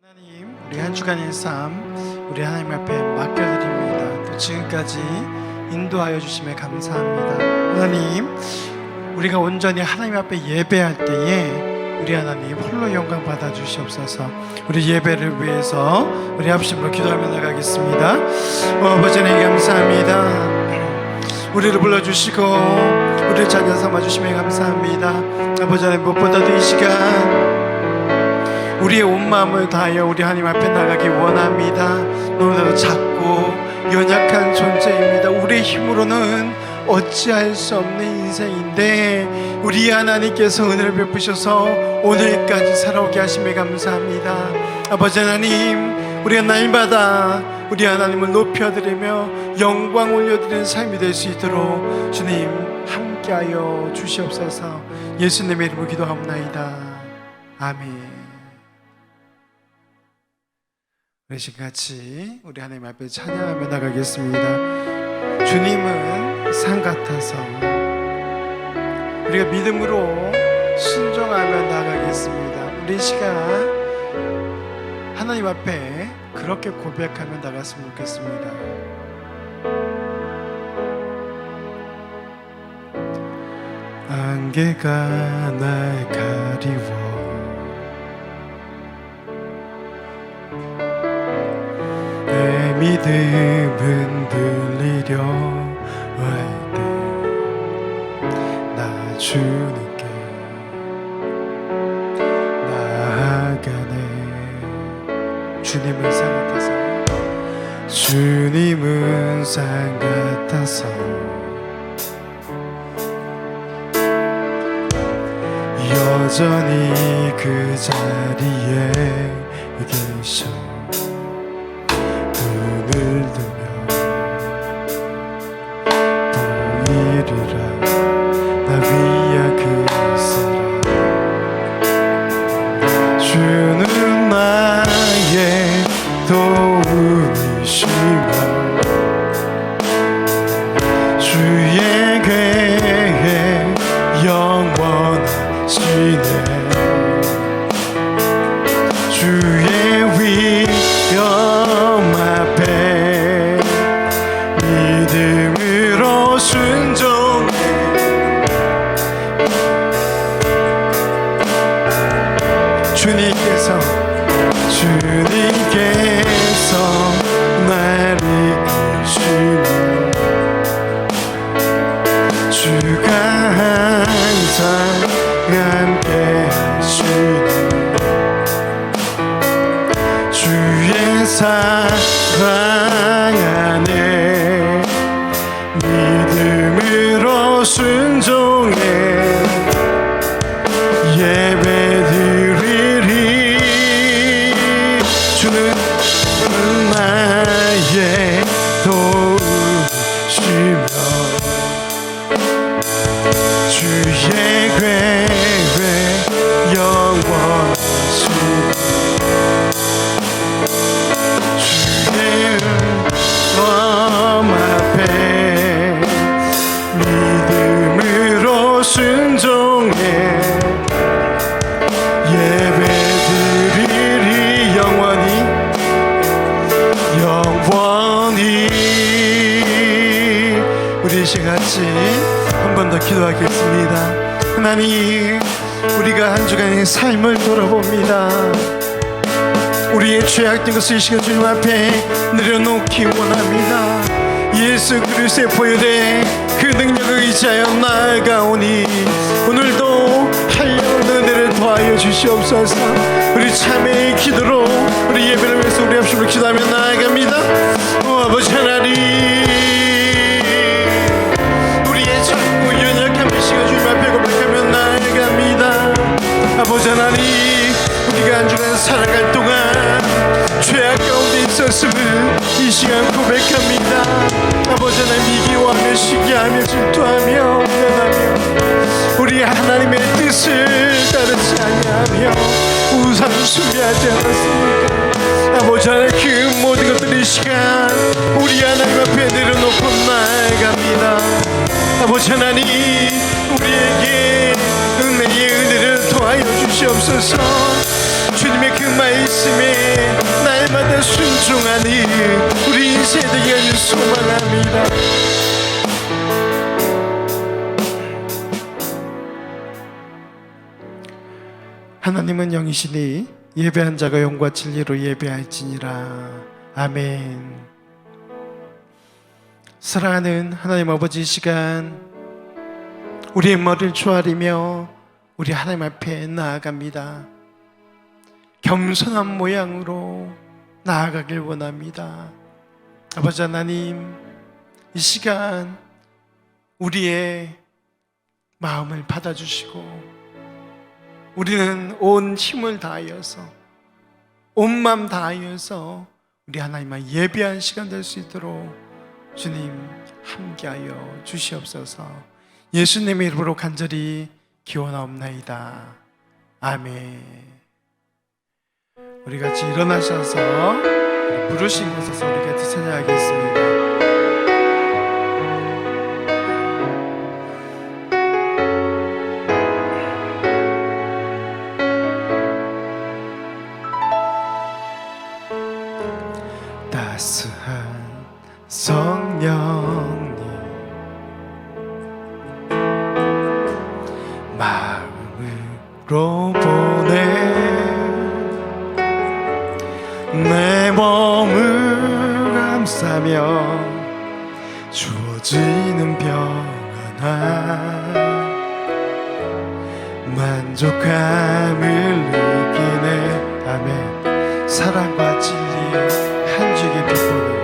하나님, 우리 한 주간의 삶 우리 하나님 앞에 맡겨드립니다. 또 지금까지 인도하여 주심에 감사합니다. 하나님, 우리가 온전히 하나님 앞에 예배할 때에 우리 하나님 홀로 영광 받아 주시옵소서. 우리 예배를 위해서 우리 합심으로 기도하며 나가겠습니다. 아버지 하나님 감사합니다. 우리를 불러주시고 우리를 자녀 삼아주심에 감사합니다. 아버지 하나님, 무엇보다도 이 시간 우리의 온 마음을 다하여 우리 하나님 앞에 나가기 원합니다. 너무나도 작고 연약한 존재입니다. 우리의 힘으로는 어찌할 수 없는 인생인데 우리 하나님께서 은혜를 베푸셔서 오늘까지 살아오게 하심에 감사합니다. 아버지 하나님, 우리가 날마다 우리 하나님을 높여드리며 영광 올려드리는 삶이 될 수 있도록 주님 함께하여 주시옵소서. 예수님의 이름으로 기도합나이다. 아멘. 우리 같이 우리 하나님 앞에 찬양하며 나가겠습니다. 주님은 산 같아서 우리가 믿음으로 순종하며 나가겠습니다. 우리 시간 하나님 앞에 그렇게 고백하며 나갔으면 좋겠습니다. 안개가 날 가리워 내 믿음은 들리려 할 때 나 주님께 나아가네. 주님은 산 같아서 주님은 산 같아서 여전히 그 자리에 계셔 눈을 뜨며 보이리라 나 위한 그 사랑. 주는 나의 도움이시며 주의 계획 영원하시네. 주의 위엄 앞에 믿음으로 순종해 주님께서 날 이끄시며 주가 항상 함께 하시네. 주의 사랑 안에 믿음으로 순종해 예배드리리. 주는 나의 도우시며 주의 계획 영원하시네. 주의 마음 앞에 믿음으로 순종해 예배드리리. 영원히 우리 시같이 한 번 더 기도하겠습니다. 하나님, 우리가 한 주간의 삶을 돌아봅니다. 우리의 죄악된 것을 이 시간 주님 앞에 내려놓기 원합니다. 예수 그리스도의 보혈에 그 능력을 의지하여 나아가오니 오늘도 한량의 은혜를 더하여 주시옵소서. 우리 참회의 기도로 우리 예배를 위해서 우리 합심으로 기도하며 나아갑니다. 아버지 하나님, 우리의 작고 연약함을 시간 주님 앞에 고백하며 나아갑니다. 아버지 하나님, 우리가 한 주간 살아갈 동안 죄악 가운데 있었음을 이 시간 고백합니다. 아버지 하나님, 미기워하며 시기하며 질투하며 미련하며 우리 하나님의 뜻을 따르지 아니하며 우상을 숭배하지 않았습니까? 아버지 하나님, 그 모든 것들을 이 시간 우리 하나님 앞에 내려놓고 나아갑니다. 아버지 하나님, 우리에게 은혜의 은혜를 더하여 주시옵소서. 주님의 그 말씀에 말에 순종하니 우리 인생에 되기를 소망합니다. 하나님은 영이시니 예배한 자가 영과 진리로 예배할지니라. 아멘. 사랑하는 하나님 아버지, 이 시간 우리의 머리를 조아리며 우리 하나님 앞에 나아갑니다. 겸손한 모양으로 나아가길 원합니다. 아버지 하나님, 이 시간 우리의 마음을 받아주시고 우리는 온 힘을 다하여서 온 마음 다하여서 우리 하나님만 예배한 시간 될 수 있도록 주님 함께하여 주시옵소서. 예수님의 이름으로 간절히 기원하옵나이다. 아멘. 우리 같이 일어나셔서 부르신 곳에서 우리 같이 찬양하겠습니다. 따스한 성령님 마음으로 보내 내 몸을 감싸며 주어지는 평안한 만족감을 느끼네. 아멘. 사랑과 진리의 한 줄기 빛보는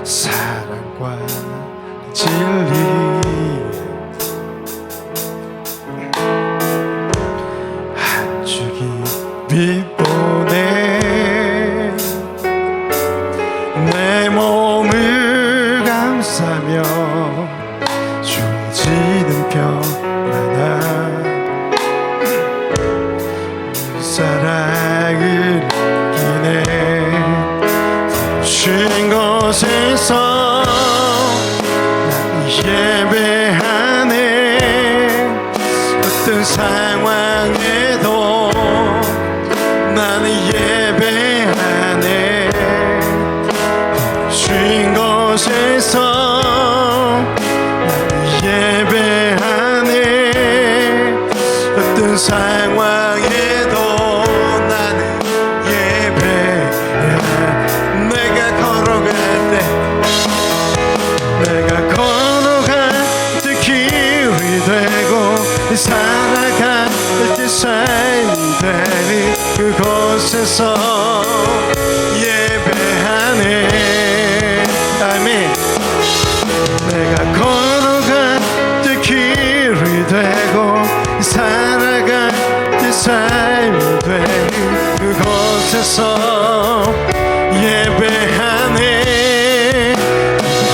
사랑과 진리 한 줄기 빛보네 내 몸을 감싸며 주어지는 평안한 사랑을 느끼네. 부르신 곳에서 난 예배하네. 어떤 상황에도 나는 예배하네. 부르신 곳에서 나는 예배하네. 어떤 상황에도 살아갈 때 삶이 되는 그곳에서 예배하네. 아멘. 내가 걸어갈 때 길이 되고 살아갈 때 삶이 되는 그곳에서 예배하네.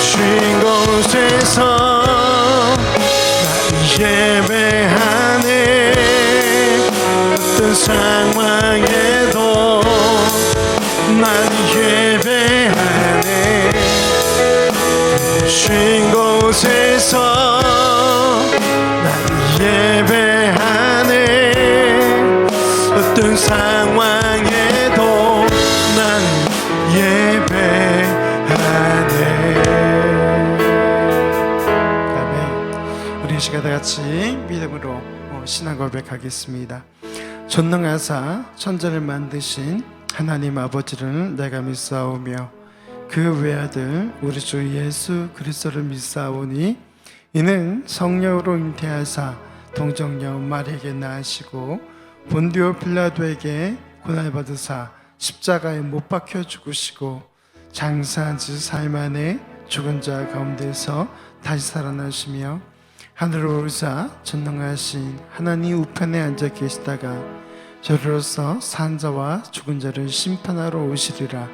주인 곳에서 예배하네. 어떤 상황에도 난 예배하네. 쉰 곳에서 난 예배하네. 어떤 상황에도 난 예배하네. 우리 시간 다 같이 믿음으로 신앙 고백하겠습니다. 전능하사 천지를 만드신 하나님 아버지를 내가 믿사오며 그 외아들 우리 주 예수 그리스도를 믿사오니 이는 성령으로 잉태하사 동정녀 마리아에게 낳으시고 본디오 빌라도에게 고난을 받으사 십자가에 못 박혀 죽으시고 장사한 지 사흘 만에 죽은 자 가운데서 다시 살아나시며 하늘을 오르사 전능하신 하나님 우편에 앉아 계시다가 저리로서 산 자와 죽은 자를 심판하러 오시리라.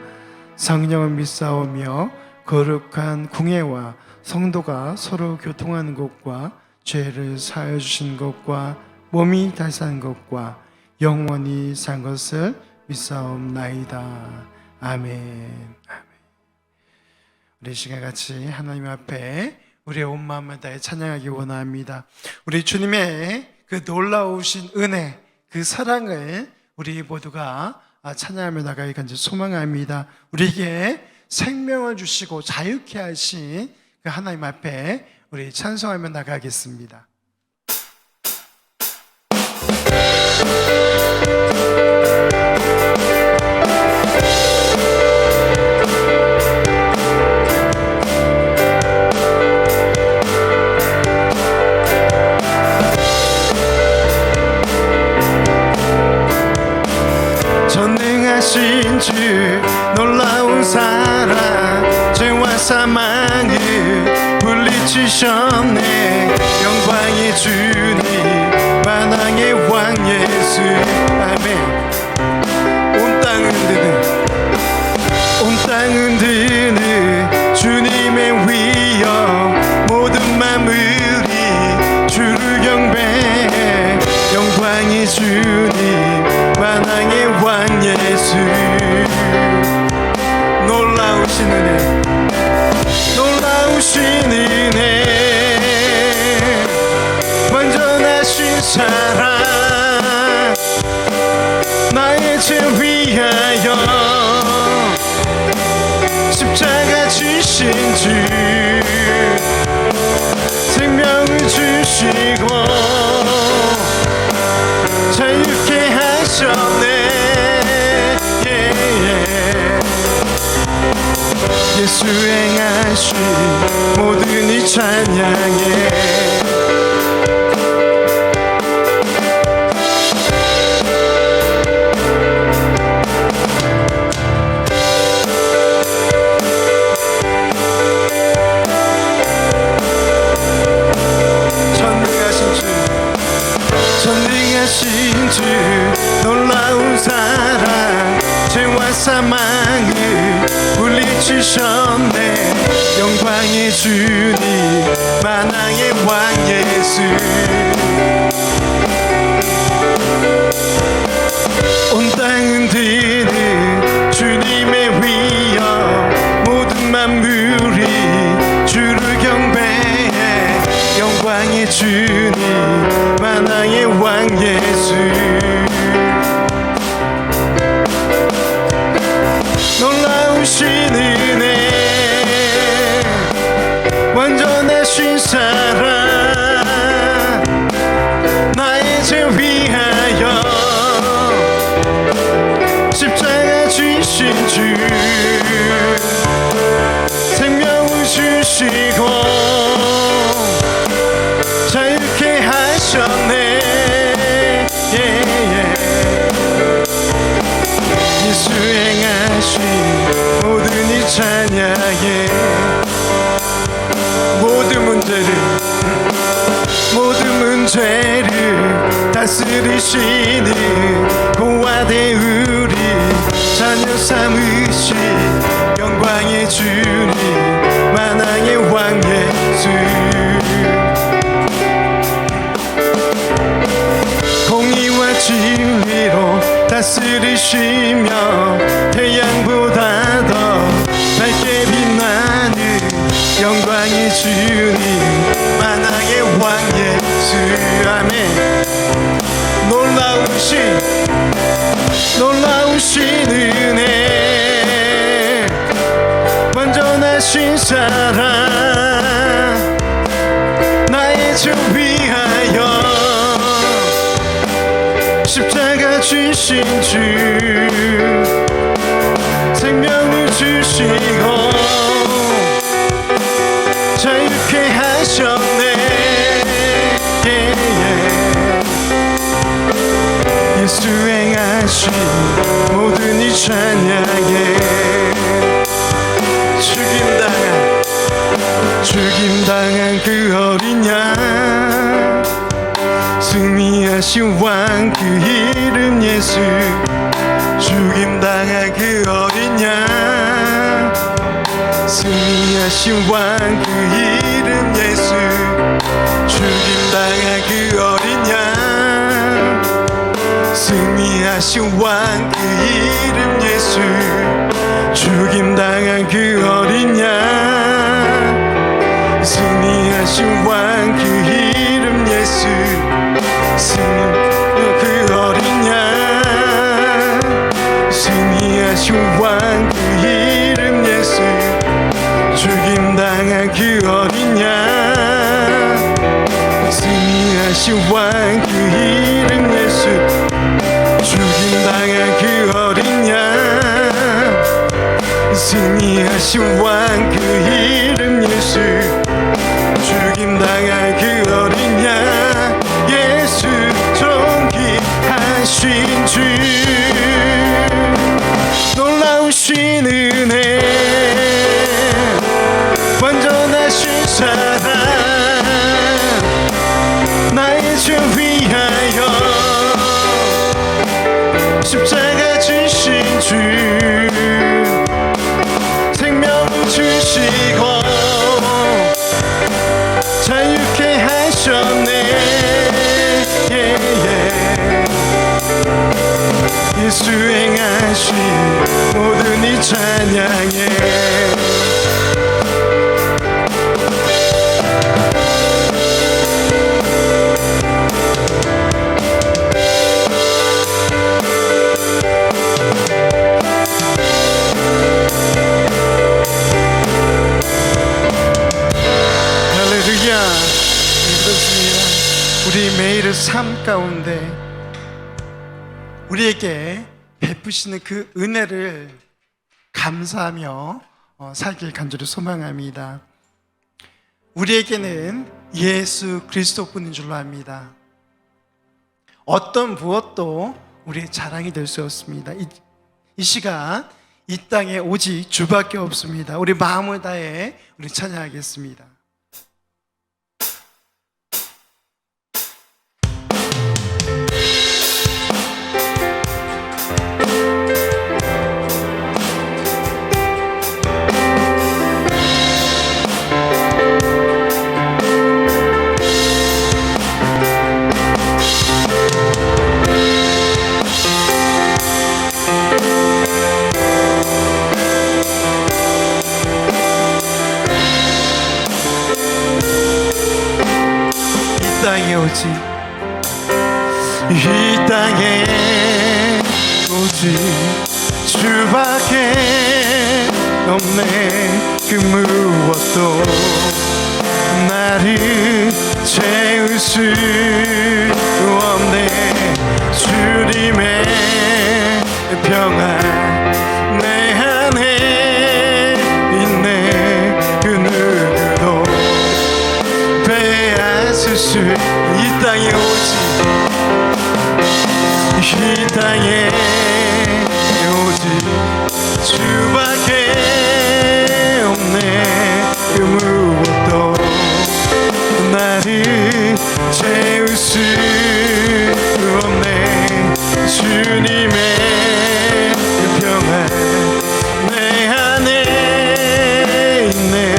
성령을 믿사오며 거룩한 궁예와 성도가 서로 교통하는 것과 죄를 사하여 주신 것과 몸이 다시 산 것과 영원히 산 것을 믿사옵나이다. 아멘. 우리 시간 같이 하나님 앞에 우리의 온 마음을 다해 찬양하기 원합니다. 우리 주님의 그 놀라우신 은혜, 그 사랑을 우리 모두가 찬양하며 나가기 간절히 소망합니다. 우리에게 생명을 주시고 자유케 하신 그 하나님 앞에 우리 찬송하며 나가겠습니다. 전능하신 주 놀라운 사랑 죄와 사망을 물리치셨네. 영광의 주님 만왕의 왕 예수 아멘. 온 땅 흔드는 주님의 위엄 모든 만물이 주를 경배해. 영광의 주님 만왕의 왕 예수 놀라우신 은혜 놀라우신 은혜 완전하신 사랑 나의 죄 위하여 십자가 지신 주 생명을 주시고 자유케 하셨네. 예수 행하신 모든 이 찬양에 전능하신 주 놀라운 사랑 죄와 사망을 물리치셨네. 영광의 주님 만왕의 왕 예수 온 땅 흔드는 주님의 위엄 모든 만물이 주를 경배해. 영광의 주님 만왕의 왕 예수 놀라우신 은혜 완전하신 사랑 나의 죄 위하여 십자가 지신 주 생명을 주시고 자유케 하셨네. 예수 행하신 모든 이 찬양에 모든 문제를 다스리시는 고아대 우리 자녀 삼으신 영광의 주님 만왕의 왕 예수 공의와 진리로 다스리시며 태양보다 더 밝게 빛나는 영광의 주님 만왕의 왕 예수 아멘. 놀라우신 은혜 완전하신 사랑 나의 죄 위하여 십자가 주신 주 생명을 주시고 자유케 하셨네. 예수 행하신 모든 이 찬양에 죽임당한 그 어린 양 승리하신 왕 그 이름 예수 죽임당한 그 어린 양 승리하신 왕 그 이름 예수 죽임당한 그 어린 양 승리하신 왕 그 이름 예수 죽임당한 그 어린 양 승리하신 왕 그 이름 예수 그 어린 양 승리하신 왕 그 이름 예수 죽임당한 그 어린 양 승리하신 왕 그 이름 예수 죽임당한 그 어린 양 예수 존귀하신 주 놀라우신 은혜 완전하신 사랑 나의 죄 위하여 십자가 지신 주 생명을 주시고 자유케 하셨네 예수 행하신 모든 이 찬양해 우리 매일의 삶 가운데 우리에게 베푸시는 그 은혜를 감사하며 살길 간절히 소망합니다. 우리에게는 예수 그리스도뿐인 줄로 압니다. 어떤 무엇도 우리의 자랑이 될 수 없습니다. 이 시간 이 땅에 오직 주밖에 없습니다. 우리 마음을 다해 우리 찬양하겠습니다. 이 땅에 오직 주밖에 없네 그 무엇도 나를 채울 수 없네 주님의 평안 내 안에 있네 그 누구도 빼앗을 수 이 땅에 오직 이 땅에 오직 주밖에 없네 그 무엇도 나를 채울 수 없네 주님의 평안 내 안에 있네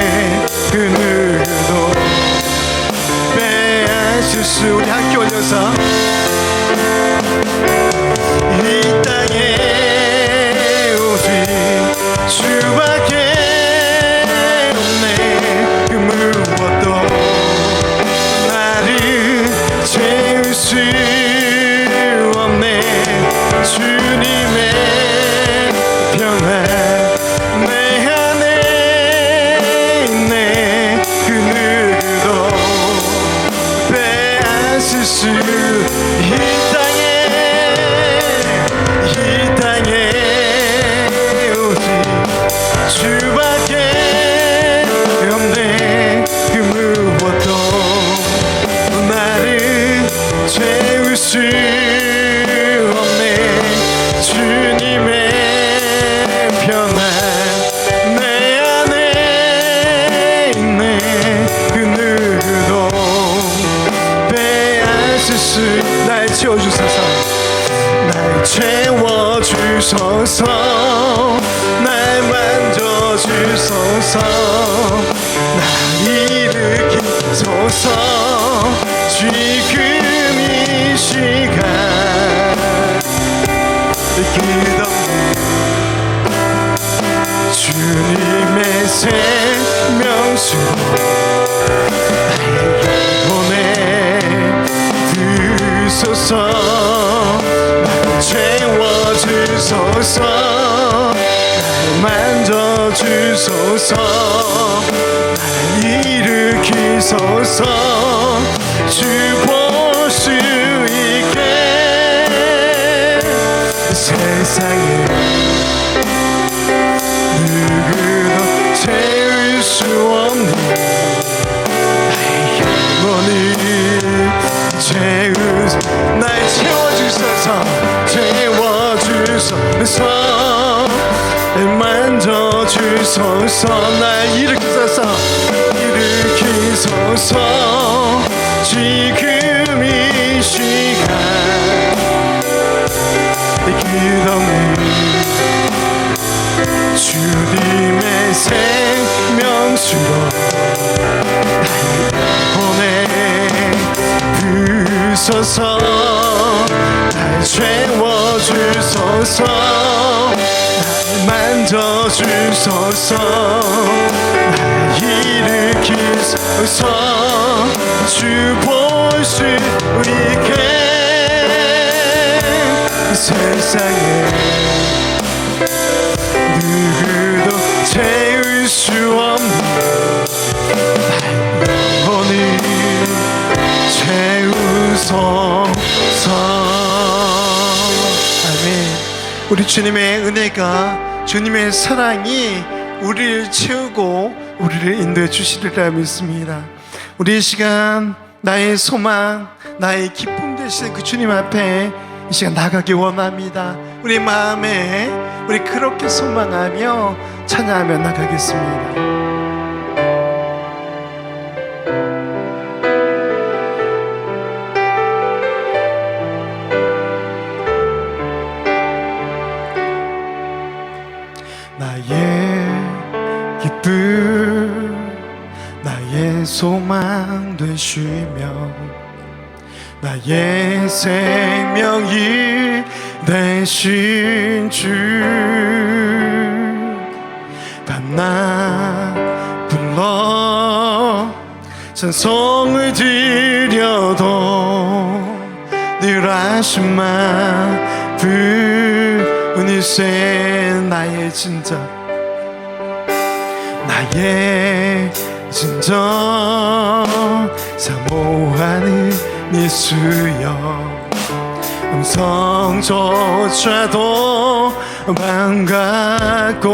그 누구도 빼앗을 수 우리 함께 올려서 이 땅에 오직 주밖에 없네 그 무엇도 나를 채울 수 없네 주님의 평안 내 안에 있네 그 누구도 빼앗을 수 이 땅에 주밖에 없네 그 무엇도 나를 채울 수 없네 주님의 평안 내 안에 있네 그 누구도 빼앗을 수 날 채워주소서 날 채워주소서 날 만져주소서 날 일으키소서 지금 이 시간 끝없는 주님의 생명수로 나에게 보내주소서 날 채워주소서 날 만져주소서 날 일으키소서 주 날 채워주소서 채워주소서 만져주소서 날 일으키소서 지금 이 시간 기도는 주님의 생명수로 보내주소서 날 채워주소서 날 만져주소서 날 일으키소서 주 볼 수 있게 세상에 누구도 채울 수 없는 영혼을 채우소서. 아멘. 우리 주님의 은혜가 주님의 사랑이 우리를 채우고 우리를 인도해 주시리라 믿습니다. 우리 이 시간 나의 소망 나의 기쁨 되시는 그 주님 앞에 이 시간 나가기 원합니다. 우리 마음에 우리 그렇게 소망하며 찬양하며 나가겠습니다. 나의 기쁨 나의 소망 되시며 나의 생명이 되신 주 밤낮 불러 찬송을 드려도 늘 아심만 분이세 나의 진정 나의 진정 사모하는 예수여 음성조차도 반갑고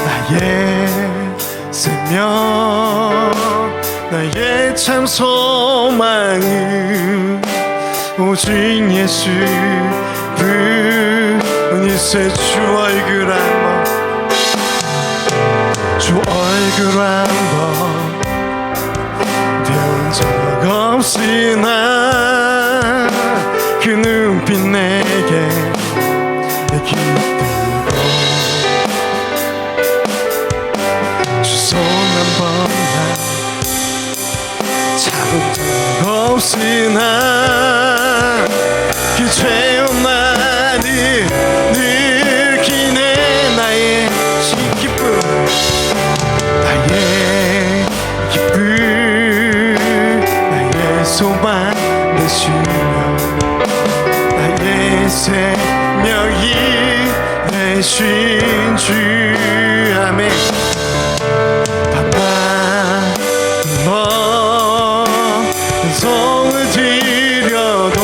나의 생명 나의 참 소망은 오직 예수 분이세 주 얼굴 한번 주 얼굴 한번 배운 적 없으나 그 눈빛 내게 깃들고 주 손 한번 잡은 적 없으나 그 죄운 나를 느끼네 나의 기쁨 나의 기쁨 나의 소망 되시며 나의 생명이 되신 주 아멘 밤낮 불러 성을 드려도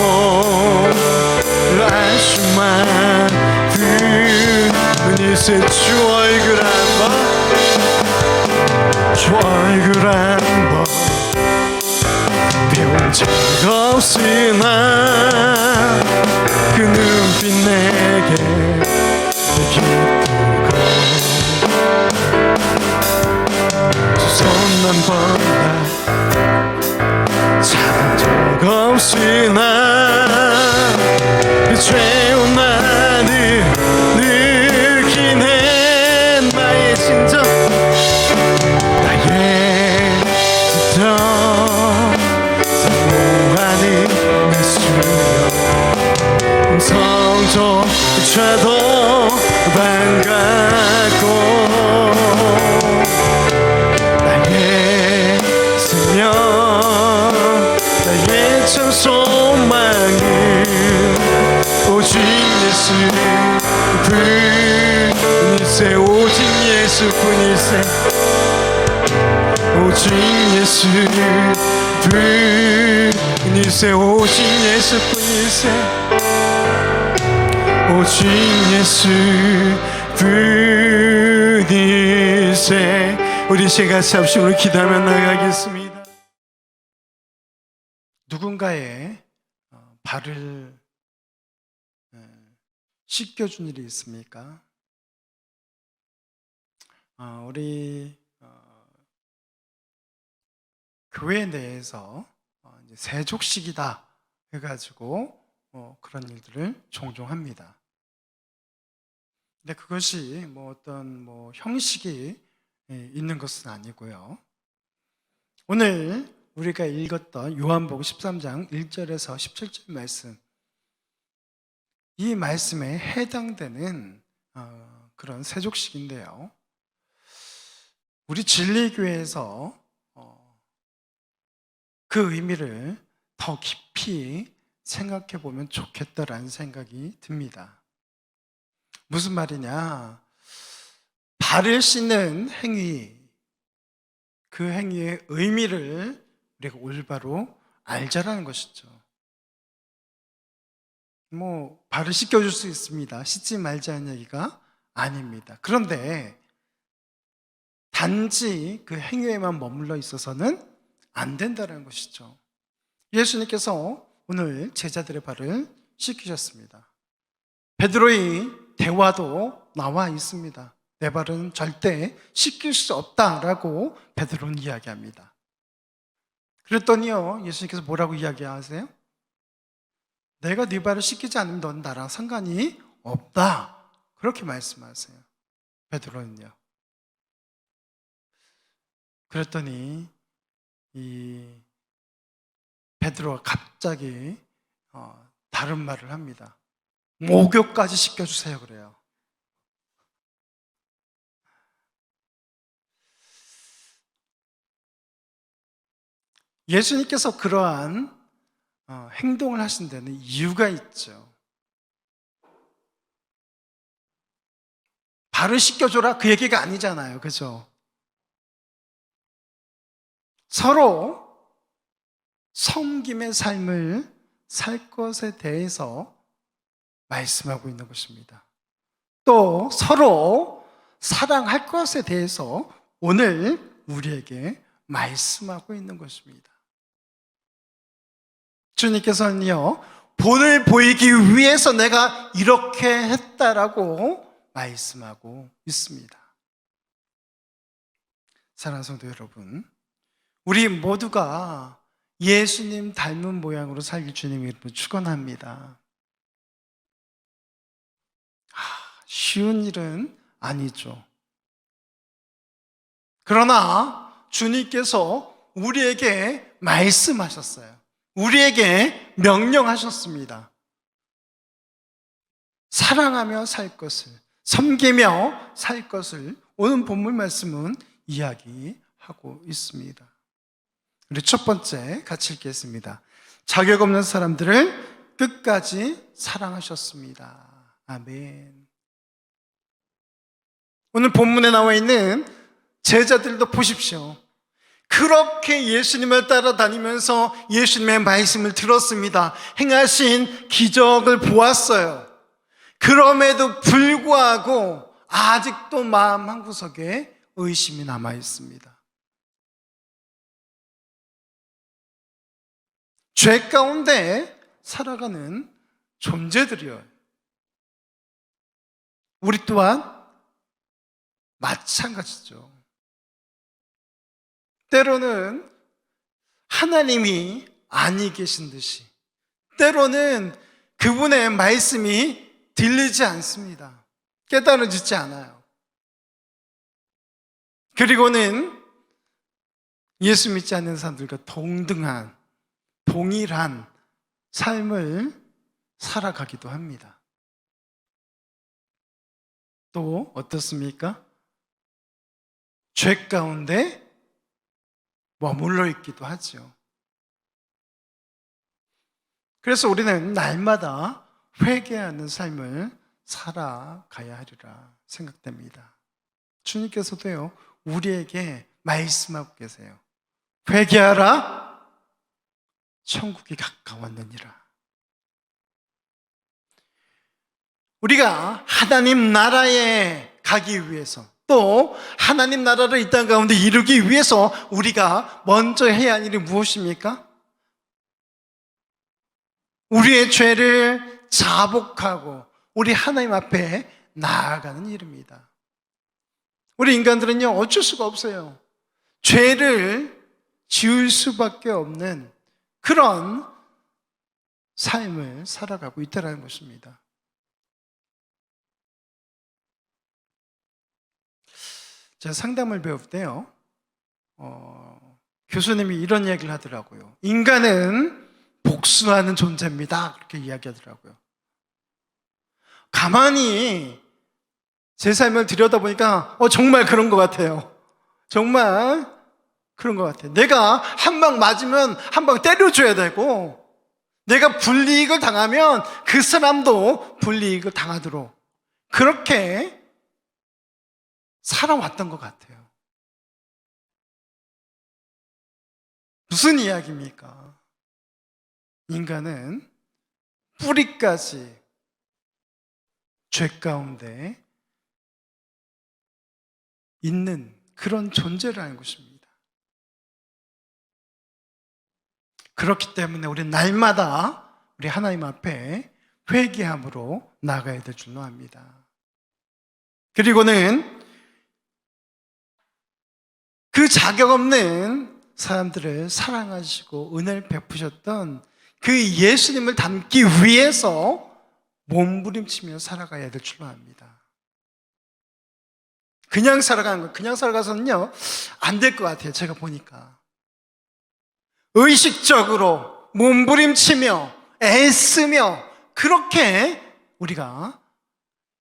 라슈만 분이세 주 얼굴 한번 주 얼굴 한번 배운 적 없으나 그 눈빛 내게 기쁘고 두 손 한번 잡은 적 없으나 그 죄운 나를 느끼네 나의 진정 나의 진정 사모하는 예수여 음성조차도 반갑고 나의 생명 나의 참 소망은 오직 예수 뿐이세 오직 예수 뿐이세 오직 예수 뿐이세 오직 예수 뿐이세 오직 예수 뿐이세 우리 시간 같이 합심으로 기도하며 나가겠습니다. 누군가의 발을 씻겨준 일이 있습니까? 우리 교회 내에서 이제 세족식이다 해가지고 그런 일들을 종종 합니다. 근데 그것이 어떤 형식이 있는 것은 아니고요. 오늘 우리가 읽었던 요한복음 13장 1절에서 17절 말씀, 이 말씀에 해당되는 그런 세족식인데요. 우리 진리교회에서 그 의미를 더 깊이 생각해 보면 좋겠다라는 생각이 듭니다. 무슨 말이냐? 발을 씻는 행위, 그 행위의 의미를 우리가 올바로 알자라는 것이죠. 발을 씻겨줄 수 있습니다. 씻지 말자는 얘기가 아닙니다. 그런데 단지 그 행위에만 머물러 있어서는 안 된다는 것이죠. 예수님께서 오늘 제자들의 발을 씻기셨습니다. 베드로의 대화도 나와 있습니다. 내 발은 절대 씻길 수 없다라고 베드로는 이야기합니다. 그랬더니요, 예수님께서 뭐라고 이야기하세요? 내가 네 발을 씻기지 않으면 넌 나랑 상관이 없다, 그렇게 말씀하세요. 베드로는요. 그랬더니 이 베드로가 갑자기 다른 말을 합니다. 목욕까지 시켜주세요 그래요. 예수님께서 그러한 행동을 하신 데는 이유가 있죠. 발을 씻겨줘라 그 얘기가 아니잖아요. 그죠? 서로 섬김의 삶을 살 것에 대해서 말씀하고 있는 것입니다. 또 서로 사랑할 것에 대해서 오늘 우리에게 말씀하고 있는 것입니다. 주님께서는요, 본을 보이기 위해서 내가 이렇게 했다라고 말씀하고 있습니다. 사랑하는 성도 여러분, 우리 모두가 예수님 닮은 모양으로 살길 주님 이름으로 축원합니다. 쉬운 일은 아니죠. 그러나 주님께서 우리에게 말씀하셨어요. 우리에게 명령하셨습니다. 사랑하며 살 것을, 섬기며 살 것을 오늘 본문 말씀은 이야기하고 있습니다. 우리 첫 번째 같이 읽겠습니다. 자격 없는 사람들을 끝까지 사랑하셨습니다. 아멘. 오늘 본문에 나와 있는 제자들도 보십시오. 그렇게 예수님을 따라다니면서 예수님의 말씀을 들었습니다. 행하신 기적을 보았어요. 그럼에도 불구하고 아직도 마음 한구석에 의심이 남아 있습니다. 죄 가운데 살아가는 존재들이요. 우리 또한 마찬가지죠. 때로는 하나님이 아니 계신 듯이, 때로는 그분의 말씀이 들리지 않습니다. 깨달아지지 않아요. 그리고는 예수 믿지 않는 사람들과 동일한 삶을 살아가기도 합니다. 또 어떻습니까? 죄 가운데 머물러 있기도 하죠. 그래서 우리는 날마다 회개하는 삶을 살아가야 하리라 생각됩니다. 주님께서도요, 우리에게 말씀하고 계세요. 회개하라, 천국이 가까웠느니라. 우리가 하나님 나라에 가기 위해서, 또 하나님 나라를 이 땅 가운데 이루기 위해서 우리가 먼저 해야 할 일이 무엇입니까? 우리의 죄를 자복하고 우리 하나님 앞에 나아가는 일입니다. 우리 인간들은요, 어쩔 수가 없어요. 죄를 지을 수밖에 없는 그런 삶을 살아가고 있다는 것입니다. 제가 상담을 배울 때요, 교수님이 이런 얘기를 하더라고요. 인간은 복수하는 존재입니다. 그렇게 이야기하더라고요. 가만히 제 삶을 들여다보니까 정말 그런 것 같아요. 정말 그런 것 같아요. 내가 한 방 맞으면 한 방 때려줘야 되고, 내가 불이익을 당하면 그 사람도 불이익을 당하도록 그렇게 살아왔던 것 같아요. 무슨 이야기입니까? 인간은 뿌리까지 죄 가운데 있는 그런 존재라는 것입니다. 그렇기 때문에 우리는 날마다 우리 하나님 앞에 회개함으로 나가야 될 줄로 압니다. 그리고는 그 자격 없는 사람들을 사랑하시고 은혜를 베푸셨던 그 예수님을 닮기 위해서 몸부림치며 살아가야 될 줄로 압니다. 그냥 살아가는 거, 그냥 살아가서는요, 안 될 것 같아요. 제가 보니까. 의식적으로 몸부림치며 애쓰며 그렇게 우리가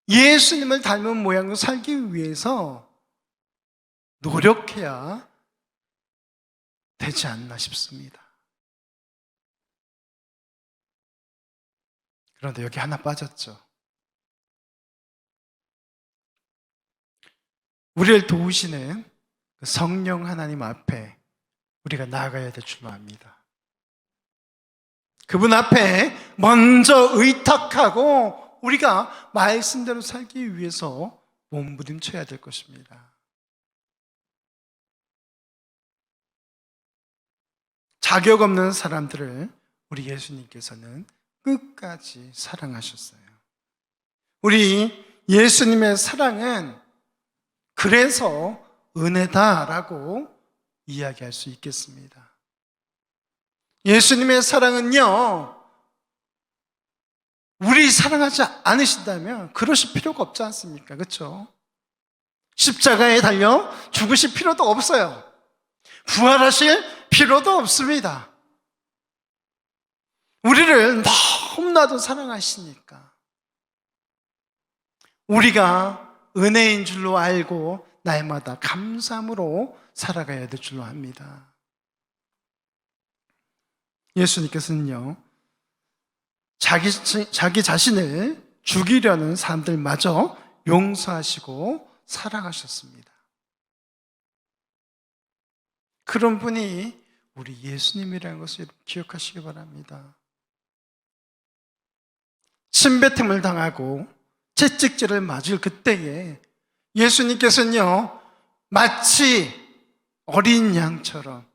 예수님을 닮은 모양으로 살기 위해서 노력해야 되지 않나 싶습니다. 그런데 여기 하나 빠졌죠. 우리를 도우시는 성령 하나님 앞에 우리가 나아가야 될 줄로 압니다. 그분 앞에 먼저 의탁하고 우리가 말씀대로 살기 위해서 몸부림쳐야 될 것입니다. 자격 없는 사람들을 우리 예수님께서는 끝까지 사랑하셨어요. 우리 예수님의 사랑은 그래서 은혜다라고 이야기할 수 있겠습니다. 예수님의 사랑은요, 우리 사랑하지 않으신다면 그러실 필요가 없지 않습니까? 그렇죠? 십자가에 달려 죽으실 필요도 없어요. 부활하실 필요도 없습니다. 우리를 너무나도 사랑하시니까 우리가 은혜인 줄로 알고 날마다 감사함으로 살아가야 될 줄로 압니다. 예수님께서는요, 자기 자신을 죽이려는 사람들마저 용서하시고 사랑하셨습니다. 그런 분이 우리 예수님이라는 것을 기억하시기 바랍니다. 침뱉음을 당하고 채찍질을 맞을 그때에 예수님께서는요, 마치 어린 양처럼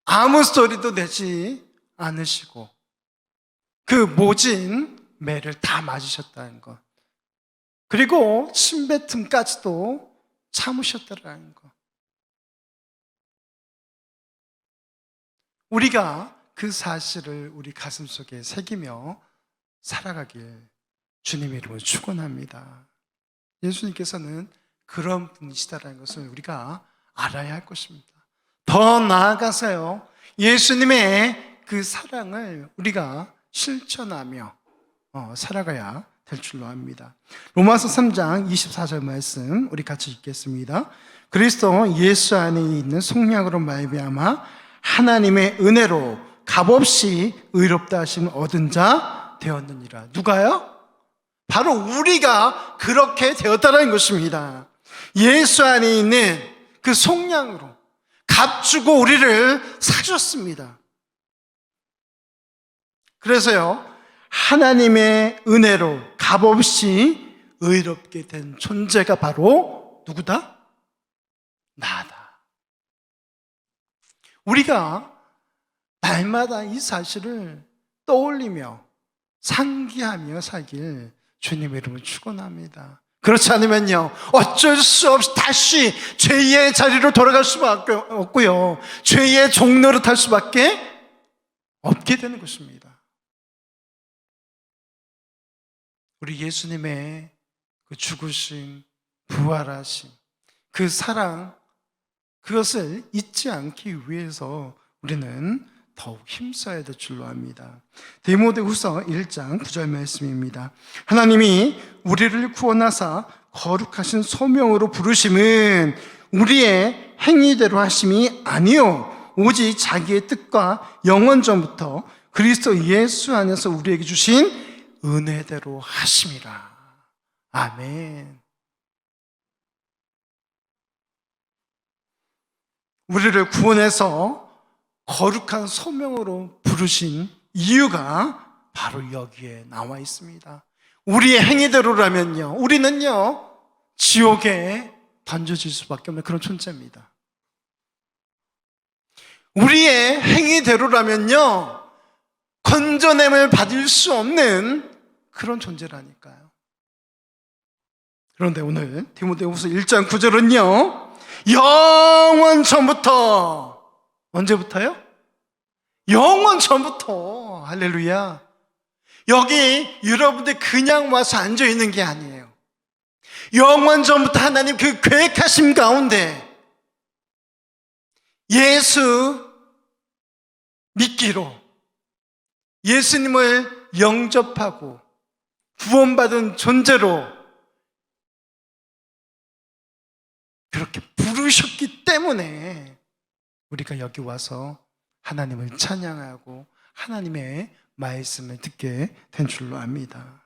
아무 소리도 내지 않으시고 그 모진 매를 다 맞으셨다는 것, 그리고 침뱉음까지도 참으셨다는 것, 우리가 그 사실을 우리 가슴속에 새기며 살아가길 주님의 이름으로 축원합니다. 예수님께서는 그런 분이시다라는 것을 우리가 알아야 할 것입니다. 더 나아가서요, 예수님의 그 사랑을 우리가 실천하며 살아가야 될 줄로 압니다. 로마서 3장 24절 말씀 우리 같이 읽겠습니다. 그리스도 예수 안에 있는 속량으로 말미암아 하나님의 은혜로 값없이 의롭다 하심을 얻은 자 되었느니라. 누가요? 바로 우리가 그렇게 되었다는 것입니다. 예수 안에 있는 그 속량으로 값주고 우리를 사셨습니다. 그래서요, 하나님의 은혜로 값없이 의롭게 된 존재가 바로 누구다? 나다. 우리가 날마다 이 사실을 떠올리며 상기하며 살길 주님의 이름으로 축원합니다. 그렇지 않으면요, 어쩔 수 없이 다시 죄의 자리로 돌아갈 수밖에 없고요, 죄의 종로로 탈 수밖에 없게 되는 것입니다. 우리 예수님의 그 죽으심, 부활하심, 그 사랑, 그것을 잊지 않기 위해서 우리는 더욱 힘써야 될 줄로 압니다. 디모데후서 1장 9절 말씀입니다. 하나님이 우리를 구원하사 거룩하신 소명으로 부르심은 우리의 행위대로 하심이 아니요 오직 자기의 뜻과 영원 전부터 그리스도 예수 안에서 우리에게 주신 은혜대로 하심이라. 아멘. 우리를 구원해서 거룩한 소명으로 부르신 이유가 바로 여기에 나와 있습니다. 우리의 행위대로라면요, 우리는요 지옥에 던져질 수밖에 없는 그런 존재입니다. 우리의 행위대로라면요 건져냄을 받을 수 없는 그런 존재라니까요. 그런데 오늘 디모데후서 1장 9절은요 영원 전부터, 언제부터요? 영원 전부터. 할렐루야. 여기 여러분들 그냥 와서 앉아 있는 게 아니에요. 영원 전부터 하나님 그 계획하심 가운데 예수 믿기로 예수님을 영접하고 구원받은 존재로 그렇게 부르셨기 때문에 우리가 여기 와서 하나님을 찬양하고 하나님의 말씀을 듣게 된 줄로 압니다.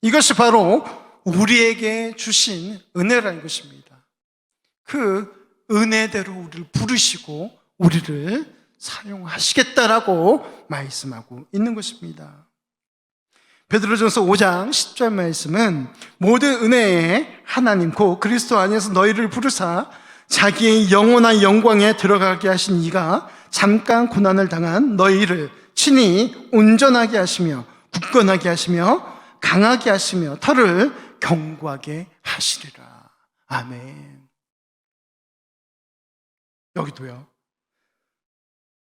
이것이 바로 우리에게 주신 은혜라는 것입니다. 그 은혜대로 우리를 부르시고 우리를 사용하시겠다라고 말씀하고 있는 것입니다. 베드로전서 5장 10절 말씀은 모든 은혜에 하나님 곧 그리스도 안에서 너희를 부르사 자기의 영원한 영광에 들어가게 하신 이가 잠깐 고난을 당한 너희를 친히 온전하게 하시며 굳건하게 하시며 강하게 하시며 털을 견고하게 하시리라. 아멘. 여기도요,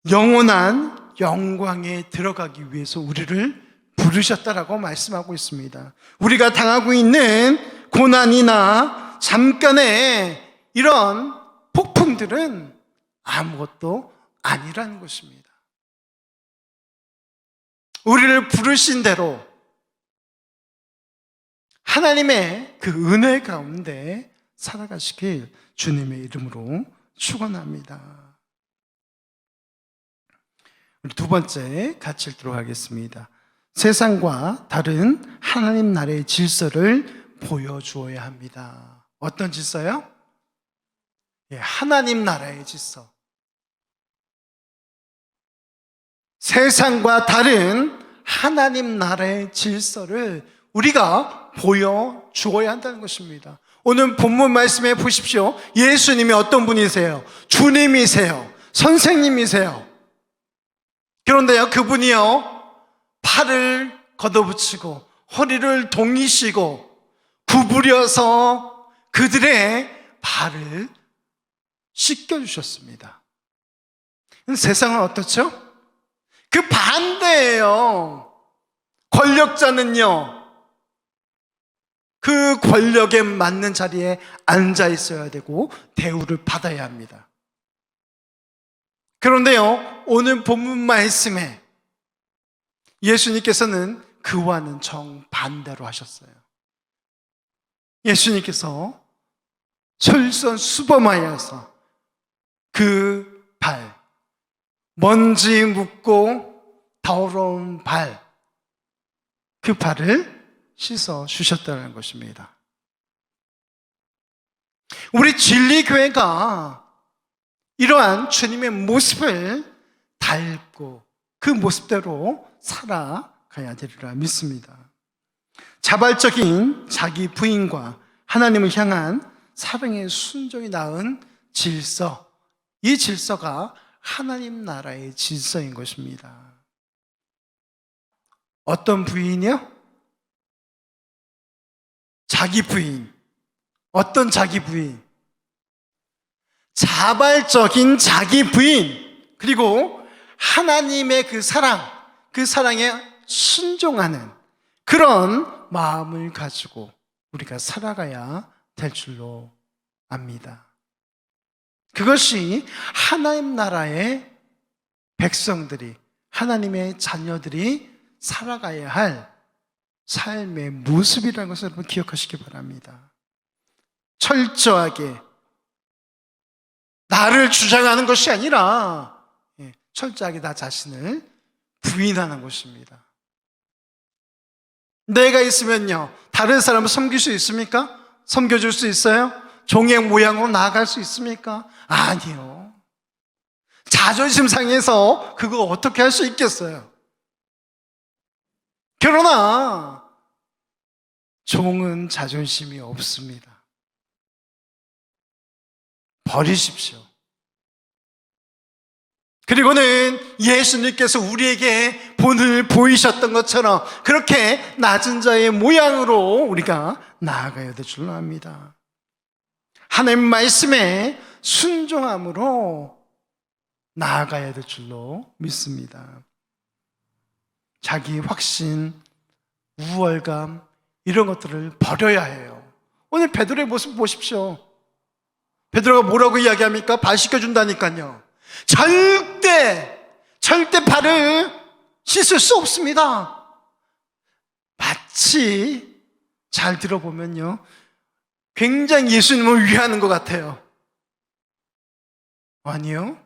영원한 영광에 들어가기 위해서 우리를 부르셨다라고 말씀하고 있습니다. 우리가 당하고 있는 고난이나 잠깐의 이런 폭풍들은 아무것도 아니라는 것입니다. 우리를 부르신 대로 하나님의 그 은혜 가운데 살아가시길 주님의 이름으로 축원합니다. 우리 두 번째 같이 읽도록 하겠습니다. 세상과 다른 하나님 나라의 질서를 보여주어야 합니다. 어떤 질서요? 하나님 나라의 질서. 세상과 다른 하나님 나라의 질서를 우리가 보여주어야 한다는 것입니다. 오늘 본문 말씀에 보십시오. 예수님이 어떤 분이세요? 주님이세요. 선생님이세요. 그런데요, 그분이요 팔을 걷어붙이고 허리를 동이시고 구부려서 그들의 발을 씻겨주셨습니다. 세상은 어떻죠? 그 반대예요. 권력자는요 그 권력에 맞는 자리에 앉아 있어야 되고 대우를 받아야 합니다. 그런데요, 오늘 본문 말씀에 예수님께서는 그와는 정반대로 하셨어요. 예수님께서 솔선수범하여서 그 발, 먼지 묻고 더러운 발, 그 발을 씻어 주셨다는 것입니다. 우리 진리교회가 이러한 주님의 모습을 닮고 그 모습대로 살아가야 되리라 믿습니다. 자발적인 자기 부인과 하나님을 향한 사랑의 순종이 낳은 질서, 이 질서가 하나님 나라의 질서인 것입니다. 어떤 부인이요? 자기 부인. 어떤 자기 부인? 자발적인 자기 부인. 그리고 하나님의 그 사랑에 순종하는 그런 마음을 가지고 우리가 살아가야 될 줄로 압니다. 그것이 하나님 나라의 백성들이, 하나님의 자녀들이 살아가야 할 삶의 모습이라는 것을 여러분 기억하시기 바랍니다. 철저하게 나를 주장하는 것이 아니라 철저하게 나 자신을 부인하는 것입니다. 내가 있으면요, 다른 사람을 섬길 수 있습니까? 섬겨줄 수 있어요? 종의 모양으로 나아갈 수 있습니까? 아니요. 자존심 상해서 그거 어떻게 할 수 있겠어요? 그러나 종은 자존심이 없습니다. 버리십시오. 그리고는 예수님께서 우리에게 본을 보이셨던 것처럼 그렇게 낮은 자의 모양으로 우리가 나아가야 될 줄로 압니다. 하나님 말씀에 순종함으로 나아가야 될 줄로 믿습니다. 자기 확신, 우월감 이런 것들을 버려야 해요. 오늘 베드로의 모습 보십시오. 베드로가 뭐라고 이야기합니까? 발 씻겨준다니까요. 절대 발을 씻을 수 없습니다. 마치 잘 들어보면요, 굉장히 예수님을 위하는 것 같아요. 아니요.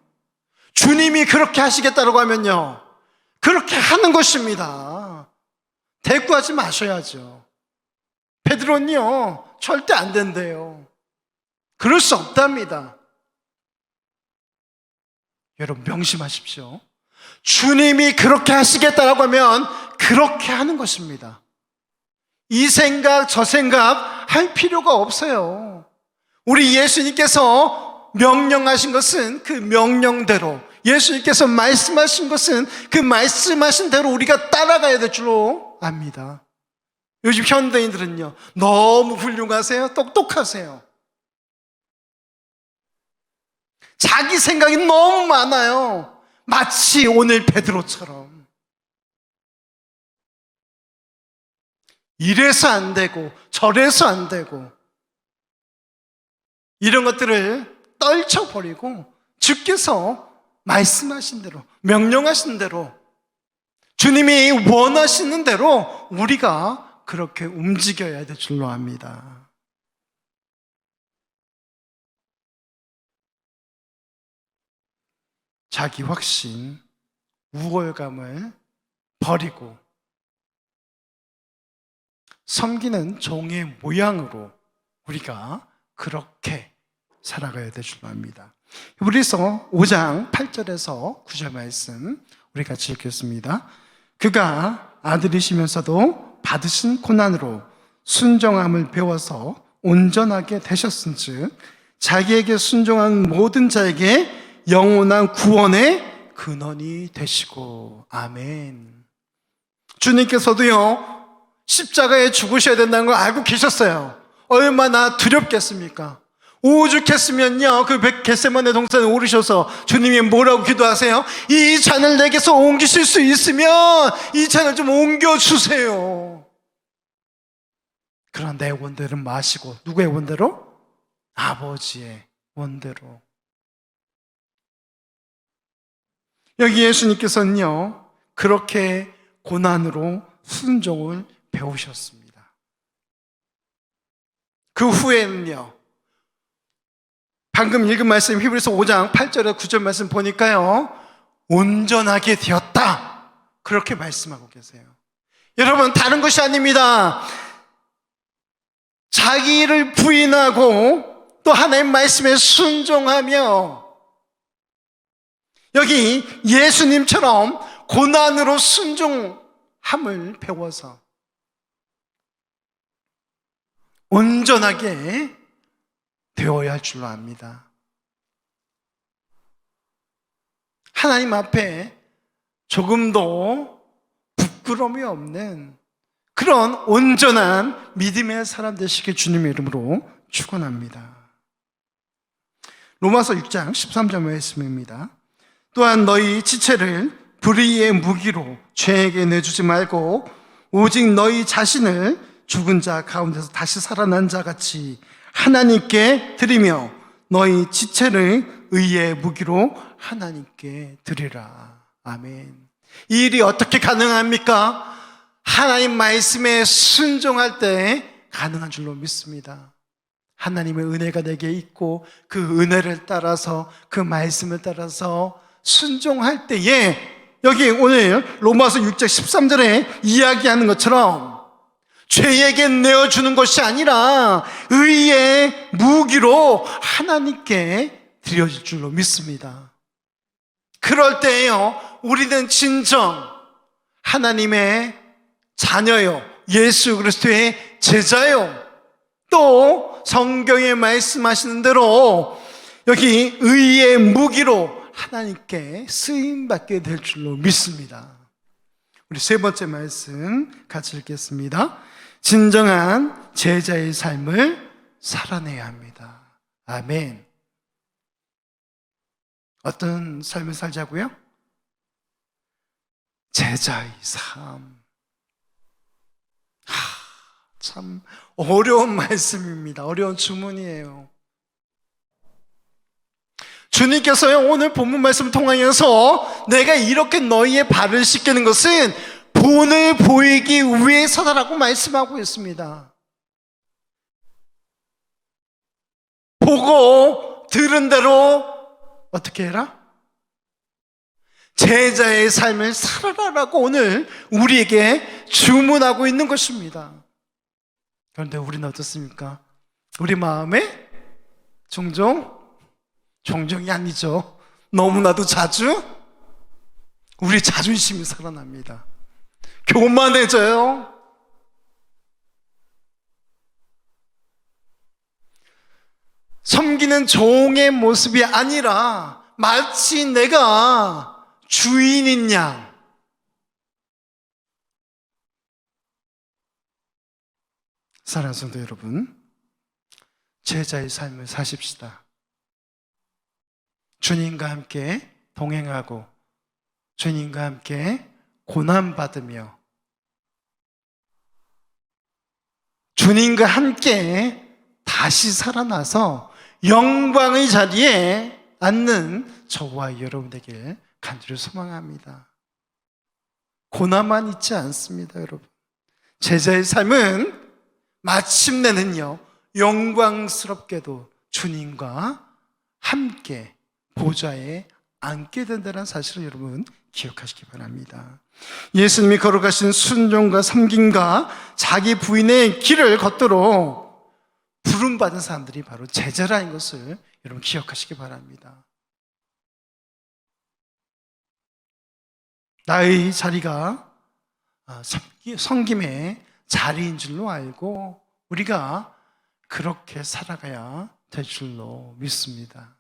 주님이 그렇게 하시겠다고 하면요, 그렇게 하는 것입니다. 대꾸하지 마셔야죠. 베드로는요, 절대 안 된대요. 그럴 수 없답니다. 여러분 명심하십시오. 주님이 그렇게 하시겠다라고 하면 그렇게 하는 것입니다. 이 생각 저 생각 할 필요가 없어요. 우리 예수님께서 명령하신 것은 그 명령대로, 예수님께서 말씀하신 것은 그 말씀하신 대로 우리가 따라가야 될 줄로 압니다. 요즘 현대인들은요, 너무 훌륭하세요, 똑똑하세요. 자기 생각이 너무 많아요. 마치 오늘 베드로처럼. 이래서 안 되고 저래서 안 되고 이런 것들을 떨쳐버리고 주께서 말씀하신 대로, 명령하신 대로, 주님이 원하시는 대로 우리가 그렇게 움직여야 될 줄로 압니다. 자기 확신, 우월감을 버리고 섬기는 종의 모양으로 우리가 그렇게 살아가야 될 줄로 압니다. 히브리서 5장 8절에서 9절 말씀 우리 같이 읽겠습니다. 그가 아들이시면서도 받으신 고난으로 순종함을 배워서 온전하게 되셨은즉 자기에게 순종한 모든 자에게 영원한 구원의 근원이 되시고. 아멘. 주님께서도요, 십자가에 죽으셔야 된다는 걸 알고 계셨어요. 얼마나 두렵겠습니까? 오죽했으면요, 그 겟세마네 동산에 오르셔서 주님이 뭐라고 기도하세요? 이 잔을 내게서 옮기실 수 있으면 이 잔을 좀 옮겨주세요. 그러나 내 원대로 마시고, 누구의 원대로? 아버지의 원대로. 여기 예수님께서는요, 그렇게 고난으로 순종을 배우셨습니다. 그 후에는요, 방금 읽은 말씀 히브리서 5장 8절에 9절 말씀 보니까요, 온전하게 되었다, 그렇게 말씀하고 계세요. 여러분, 다른 것이 아닙니다. 자기를 부인하고 또 하나님 말씀에 순종하며 여기 예수님처럼 고난으로 순종함을 배워서 온전하게 되어야 할 줄로 압니다. 하나님 앞에 조금도 부끄러움이 없는 그런 온전한 믿음의 사람 되시길 주님의 이름으로 축원합니다. 로마서 6장 13절 말씀입니다. 또한 너희 지체를 불의의 무기로 죄에게 내주지 말고 오직 너희 자신을 죽은 자 가운데서 다시 살아난 자 같이 하나님께 드리며 너희 지체를 의의 무기로 하나님께 드리라. 아멘. 이 일이 어떻게 가능합니까? 하나님 말씀에 순종할 때 가능한 줄로 믿습니다. 하나님의 은혜가 내게 있고 그 은혜를 따라서 그 말씀을 따라서 순종할 때에 여기 오늘 로마서 6장 13절에 이야기하는 것처럼 죄에게 내어주는 것이 아니라 의의 무기로 하나님께 드려질 줄로 믿습니다. 그럴 때에요, 우리는 진정 하나님의 자녀요, 예수 그리스도의 제자요, 또 성경에 말씀하시는 대로 여기 의의 무기로 하나님께 쓰임받게 될 줄로 믿습니다. 우리 세 번째 말씀 같이 읽겠습니다. 진정한 제자의 삶을 살아내야 합니다. 아멘. 어떤 삶을 살자고요? 제자의 삶. 참 어려운 말씀입니다. 어려운 주문이에요. 주님께서요, 오늘 본문 말씀 통하여서 내가 이렇게 너희의 발을 씻기는 것은 본을 보이기 위해서다라고 말씀하고 있습니다. 보고 들은 대로 어떻게 해라? 제자의 삶을 살아라라고 오늘 우리에게 주문하고 있는 것입니다. 그런데 우리는 어떻습니까? 우리 마음에 종종이 아니죠. 너무나도 자주 우리 자존심이 살아납니다. 교만해져요. 섬기는 종의 모습이 아니라 마치 내가 주인인 양, 사랑하는 성도 여러분, 제자의 삶을 사십시다. 주님과 함께 동행하고 주님과 함께 고난받으며 주님과 함께 다시 살아나서 영광의 자리에 앉는 저와 여러분 되길 간절히 소망합니다. 고난만 있지 않습니다, 여러분. 제자의 삶은 마침내는요, 영광스럽게도 주님과 함께 보좌에 앉게 된다는 사실을 여러분 기억하시기 바랍니다. 예수님이 걸어가신 순종과 섬김과 자기 부인의 길을 걷도록 부름받은 사람들이 바로 제자라는 것을 여러분 기억하시기 바랍니다. 나의 자리가 섬김의 자리인 줄로 알고 우리가 그렇게 살아가야 될 줄로 믿습니다.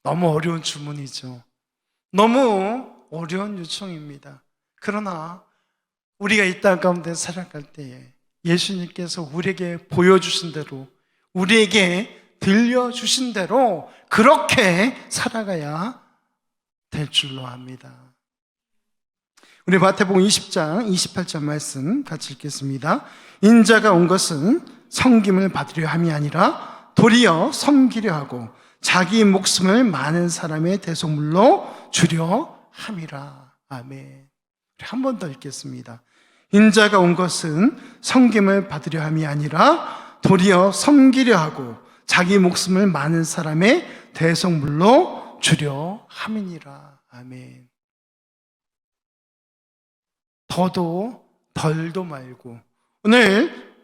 너무 어려운 주문이죠. 너무 어려운 요청입니다. 그러나 우리가 이 땅 가운데 살아갈 때에 예수님께서 우리에게 보여주신 대로, 우리에게 들려주신 대로 그렇게 살아가야 될 줄로 압니다. 우리 마태복음 20장 28절 말씀 같이 읽겠습니다. 인자가 온 것은 섬김을 받으려 함이 아니라 도리어 섬기려 하고 자기 목숨을 많은 사람의 대속물로 주려 함이라. 아멘. 한 번 더 읽겠습니다. 인자가 온 것은 섬김을 받으려 함이 아니라 도리어 섬기려 하고 자기 목숨을 많은 사람의 대속물로 주려 함이니라. 아멘. 더도 덜도 말고 오늘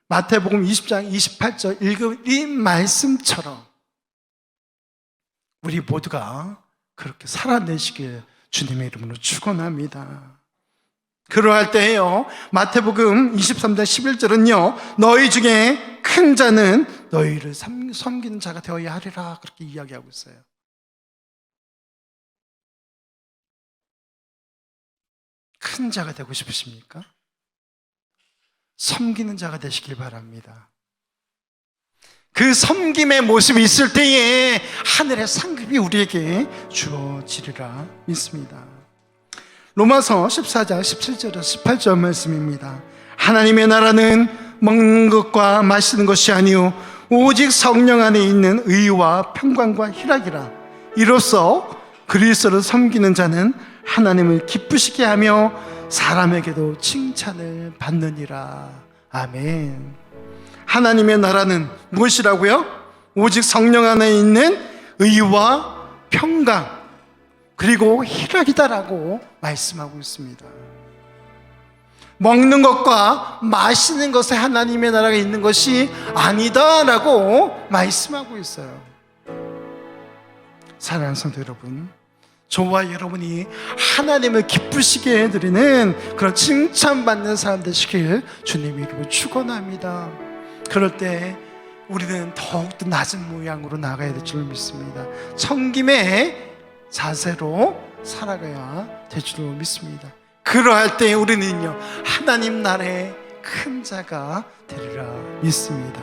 마태복음 20장 28절 읽은 이 말씀처럼 우리 모두가 그렇게 살아내시길 주님의 이름으로 축원합니다. 그러할 때에요, 마태복음 23장 11절은요, 너희 중에 큰 자는 너희를 섬기는 자가 되어야 하리라, 그렇게 이야기하고 있어요. 큰 자가 되고 싶으십니까? 섬기는 자가 되시길 바랍니다. 그 섬김의 모습이 있을 때에 하늘의 상급이 우리에게 주어지리라 믿습니다. 로마서 14장 17절에서 18절 말씀입니다. 하나님의 나라는 먹는 것과 마시는 것이 아니요 오직 성령 안에 있는 의와 평강과 희락이라. 이로써 그리스도를 섬기는 자는 하나님을 기쁘시게 하며 사람에게도 칭찬을 받느니라. 아멘. 하나님의 나라는 무엇이라고요? 오직 성령 안에 있는 의와 평강 그리고 희락이다라고 말씀하고 있습니다. 먹는 것과 마시는 것에 하나님의 나라가 있는 것이 아니다라고 말씀하고 있어요. 사랑하는 성도 여러분, 저와 여러분이 하나님을 기쁘시게 해드리는 그런 칭찬받는 사람 되시길 주님의 이름으로 축원합니다. 그럴 때 우리는 더욱더 낮은 모양으로 나가야 될 줄 믿습니다. 섬김의 자세로 살아가야 될 줄 믿습니다. 그러할 때 우리는요 하나님 나라의 큰 자가 되리라 믿습니다.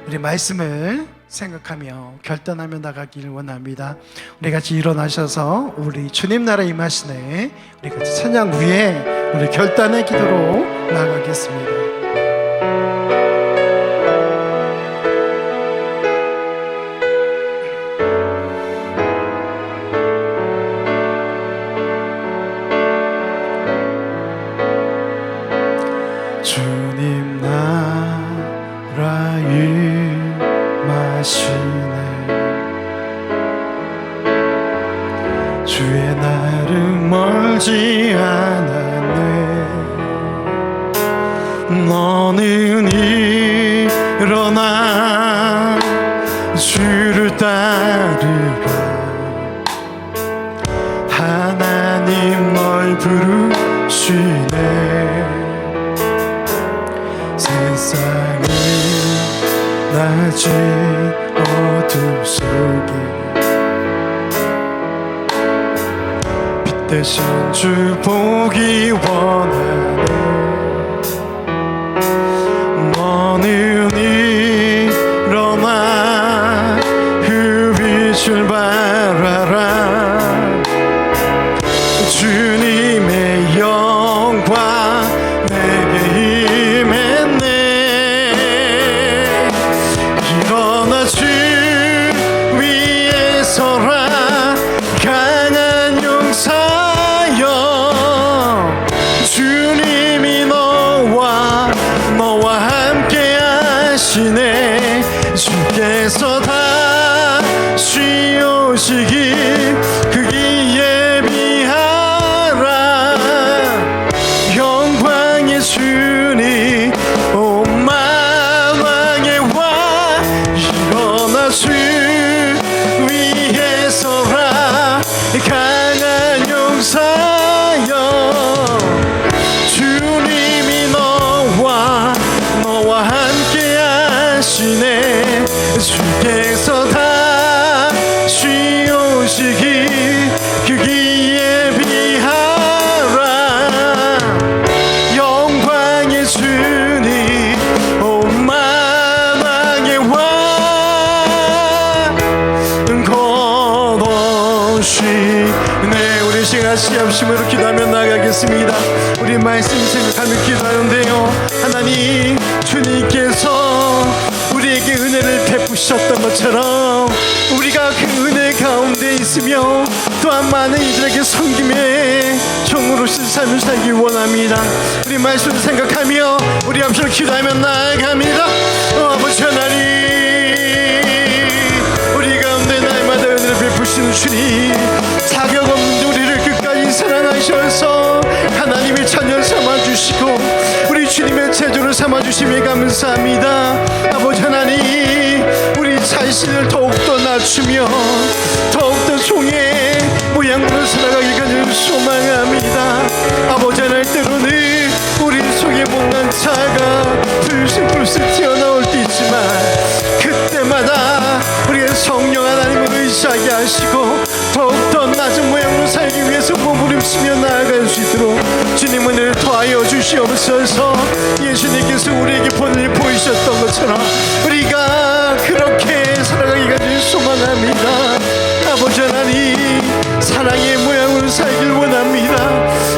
우리 말씀을 생각하며 결단하며 나가길 원합니다. 우리 같이 일어나셔서 우리 주님 나라 임하시네 우리 같이 찬양 후에 우리 결단의 기도로 나가겠습니다. 주님 나라 임하시네 주의 날은 멀지 않았네 너는 일어나 주를 따르라 하나님 널 부르시네 세상은 낮은 어둠 속에 빛 대신 주 보기 원하네 너는 일어나 그 빛을 바라라 주님의 영광 내게 임했네 일어나 주 위에 서라 강한 용사여 주님이 너와 함께 하시네 주께서 다시 오시기 그기 예비하라 영광의 주님 온 만왕의 왕 일어나 주 위에 서라 강한 용사여 주님이 너와 함께 하시네 주께서 다시 오시기 그기 예비하라 영광의 주님 온 만왕의 왕 거두시네 우리 시간 시험심으로 기도하며 나가겠습니다. 우리 말씀 생각하며 기도하는데요 하나님 주님께서 우리에게 은혜를 베푸셨던 것처럼 우리가 그 은혜 가운데 있으며 또한 많은 이들에게 섬김의 종으로서 삶을 살기 원합니다. 우리 말씀을 생각하며 우리 앞으로 기도하며 나아갑니다. 아버지 하나님 우리 가운데 날마다 은혜를 베푸시는 주님 자격 없는 우리를 끝까지 사랑하셔서 하나님의 자녀 삼아주시고 우리 주님의 제조를 삼아주심에 감사합니다. 아버지 하나님 우리 자신을 더욱더 낮추며 더욱더 종의 모양으로 살아가기를 소망합니다. 아버지 하나님 때로는 우리 속에 못난 자가 불쑥불쑥 튀어나올 때 있지만 그때마다 우리가 성령 하나님을 의지하게 하시고 더욱더 낮은 모양으로 살기 위해서 몸부림치며 주시옵소서. 예수님께서 우리에게 본을 보이셨던 것처럼 우리가 그렇게 살아가기가 소망합니다. 아버지 하나님, 사랑의 모양으로 살길 원합니다.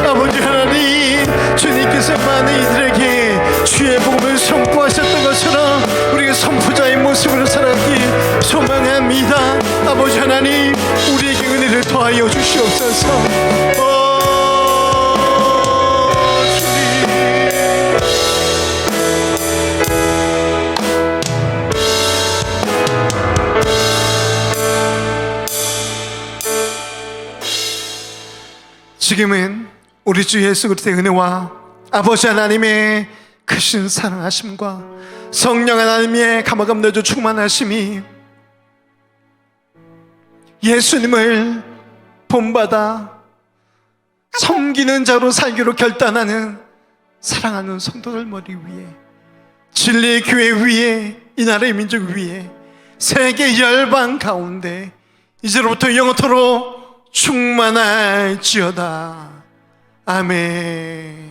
아버지 하나님, 주님께서 많은 이들에게 주의 복음을 선포하셨던 것처럼 우리가 선포자의 모습으로 살아가길 소망합니다. 아버지 하나님, 우리에게 은혜를 더하여 주시옵소서. 주님, 지금은 우리 주 예수 그리스도의 은혜와 아버지 하나님의 크신 사랑하심과 성령 하나님의 감화감 내주 충만하심이 예수님을 본받아 섬기는 자로 살기로 결단하는 사랑하는 성도들 머리 위에, 진리의 교회 위에, 이 나라의 민족 위에, 세계 열방 가운데 이제로부터 영원토록 충만할지어다. 아멘.